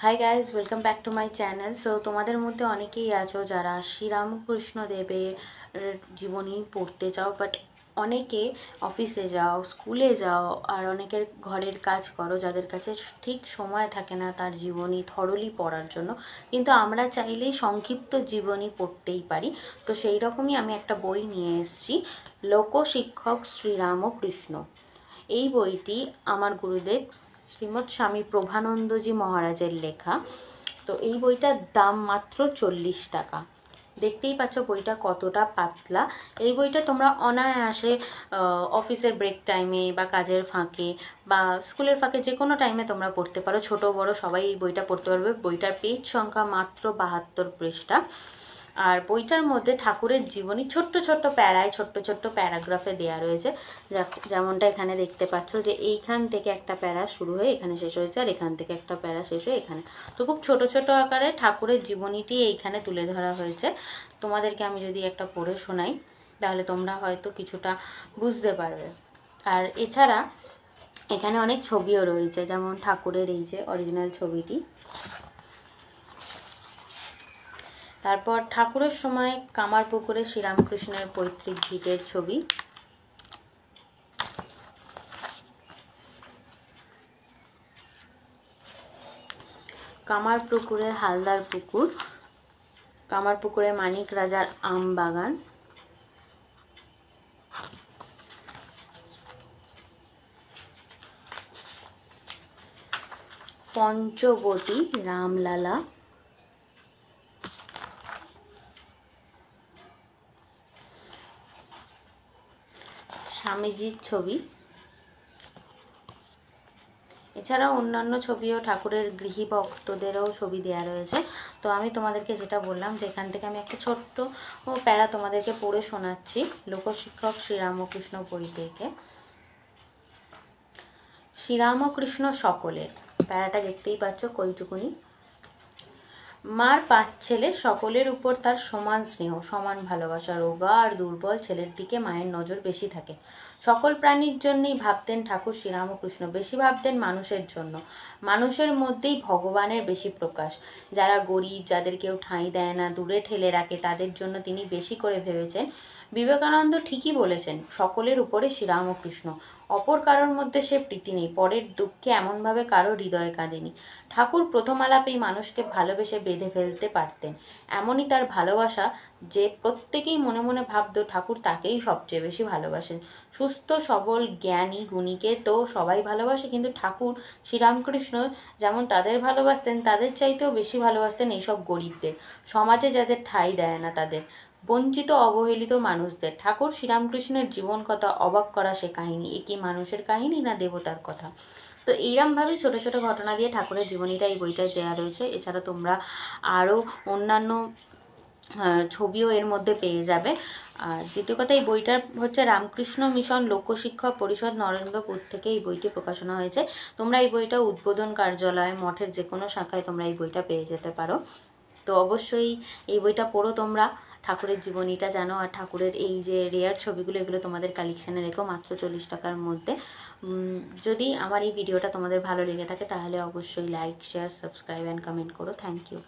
Hi guys, welcome back to my channel. So তোমাদের মধ্যে অনেকেই আছো যারা শ্রীরামকৃষ্ণ দেবের জীবনী পড়তে চাও, বাট অনেকে অফিসে যাও, স্কুলে যাও, আর অনেকের ঘরের কাজ করো, যাদের কাছে ঠিক সময় থাকে না তার জীবনী থরলি পড়ার জন্য। কিন্তু আমরা চাইলেই সংক্ষিপ্ত জীবনী পড়তেই পারি। তো সেই রকমই আমি একটা বই নিয়ে এসেছি, লোকশিক্ষক শ্রীরামকৃষ্ণ। এই বইটি আমার গুরুদেব শ্রীমৎ স্বামী প্রভানন্দজি মহারাজের লেখা। তো এই বইটার দাম মাত্র 40 টাকা। দেখতেই পাচ্ছ বইটা কতটা পাতলা। এই বইটা তোমরা অনায়াসে অফিসের ব্রেক টাইমে বা কাজের ফাঁকে বা স্কুলের ফাঁকে যে কোনো টাইমে তোমরা পড়তে পারো। ছোট বড় সবাই এই বইটা পড়তে পারবে। বইটার পেজ সংখ্যা মাত্র 72 পৃষ্ঠা। আর বইটার মধ্যে ঠাকুরের জীবনী ছোট্ট ছোট্ট প্যারায়, ছোট্ট ছোট্ট প্যারাগ্রাফে দেওয়া রয়েছে। যেমনটা এখানে দেখতে পাচ্ছ যে এইখান থেকে একটা প্যারা শুরু হয়ে এখানে শেষ হয়েছে, আর এখান থেকে একটা প্যারা শেষ হয়ে এখানে। তো খুব ছোট ছোট আকারে ঠাকুরের জীবনীটি এইখানে তুলে ধরা হয়েছে। তোমাদেরকে আমি যদি একটা পড়ে শোনাই তাহলে তোমরা হয়তো কিছুটা বুঝতে পারবে। আর এছাড়া এখানে অনেক ছবিও রয়েছে, যেমন ঠাকুরের এই যে অরিজিনাল ছবিটি। তারপর ঠাকুরের সময় কামারপুকুরে শ্রীরামকৃষ্ণের পৈতৃক ভিটের ছবি। কামারপুকুরের হালদার পুকুর, কামারপুকুরে মানিক রাজার আম বাগান, পঞ্চবটি রামলালা, স্বামীজির ছবি। এছাড়াও অন্যান্য ছবিও ঠাকুরের গৃহী ভক্তদেরও ছবি দেওয়া রয়েছে। তো আমি তোমাদেরকে যেটা বললাম যে এখান থেকে আমি একটা ছোট্ট প্যারা তোমাদেরকে পড়ে শোনাচ্ছি লোকশিক্ষক শ্রীরামকৃষ্ণ বই থেকে। শ্রীরামকৃষ্ণ সকলের, প্যারাটা দেখতেই পাচ্ছ কইটুকুনি। মার 5 ছেলে, সকলের উপর তার সমান স্নেহ, সমান ভালোবাসা। রোগা আর দুর্বল ছেলের দিকে মায়ের নজর বেশি থাকে। সকল প্রাণীর জন্যই ভাবতেন ঠাকুর শ্রীরামকৃষ্ণ, বেশি ভাবতেন মানুষের জন্য। মানুষের মধ্যেই ভগবানের বেশি প্রকাশ। যারা গরিব, যাদের কেউ ঠাঁই দেয় না, দূরে ঠেলে রাখে, তাদের জন্য তিনি বেশি করে ভেবেছেন। বিবেকানন্দ ঠিকই বলেছেন, সকলের উপরে শ্রীরামকৃষ্ণ। অপর কারোর মধ্যে সে প্রীতি নেই, পরের দুঃখে এমনভাবে কারো হৃদয়ে কাঁদেনি। ঠাকুর প্রথম আলাপেই মানুষকে ভালোবেসে বেঁধে ফেলতে পারতেন। এমনই তার ভালোবাসা যে প্রত্যেকেই মনে মনে ভাবত ঠাকুর তাকেই সবচেয়ে বেশি ভালোবাসেন। সুস্থ সবল জ্ঞানী গুণীকে তো সবাই ভালোবাসে, কিন্তু ঠাকুর শ্রীরামকৃষ্ণ যেমন তাদের ভালোবাসতেন, তাদের চাইতেও বেশি ভালোবাসতেন এইসব গরিবদের, সমাজে যাদের ঠাঁই দেয় না তাদের, বঞ্চিত অবহেলিত মানুষদের। ঠাকুর শ্রীরামকৃষ্ণের জীবন কথা অবাক করা সে কাহিনী। এ কি মানুষের কাহিনী না দেবতার কথা? তো এইরকমভাবেই ছোটো ছোটো ঘটনা দিয়ে ঠাকুরের জীবনীটা এই বইটায় দেওয়া রয়েছে। এছাড়া তোমরা আরও অন্যান্য ছবিও এর মধ্যে পেয়ে যাবে। আর দ্বিতীয় কথা, এই বইটা হচ্ছে রামকৃষ্ণ মিশন লোকশিক্ষা পরিষদ নরেন্দ্রপুর থেকে এই বইটি প্রকাশনা হয়েছে। তোমরা এই বইটা উদ্বোধন কার্যালয়, মঠের যে কোনো শাখায় তোমরা এই বইটা পেয়ে যেতে পারো। তো অবশ্যই এই বইটা পড়ো তোমরা, ঠাকুরের জীবনীটা জানো। আর ঠাকুরের এই যে রেয়ার ছবিগুলো, এগুলো তোমাদের কালেকশানে রেখো মাত্র 40 টাকার মধ্যে। যদি আমার এই ভিডিওটা তোমাদের ভালো লেগে থাকে তাহলে অবশ্যই like, share, subscribe and comment করো। Thank you.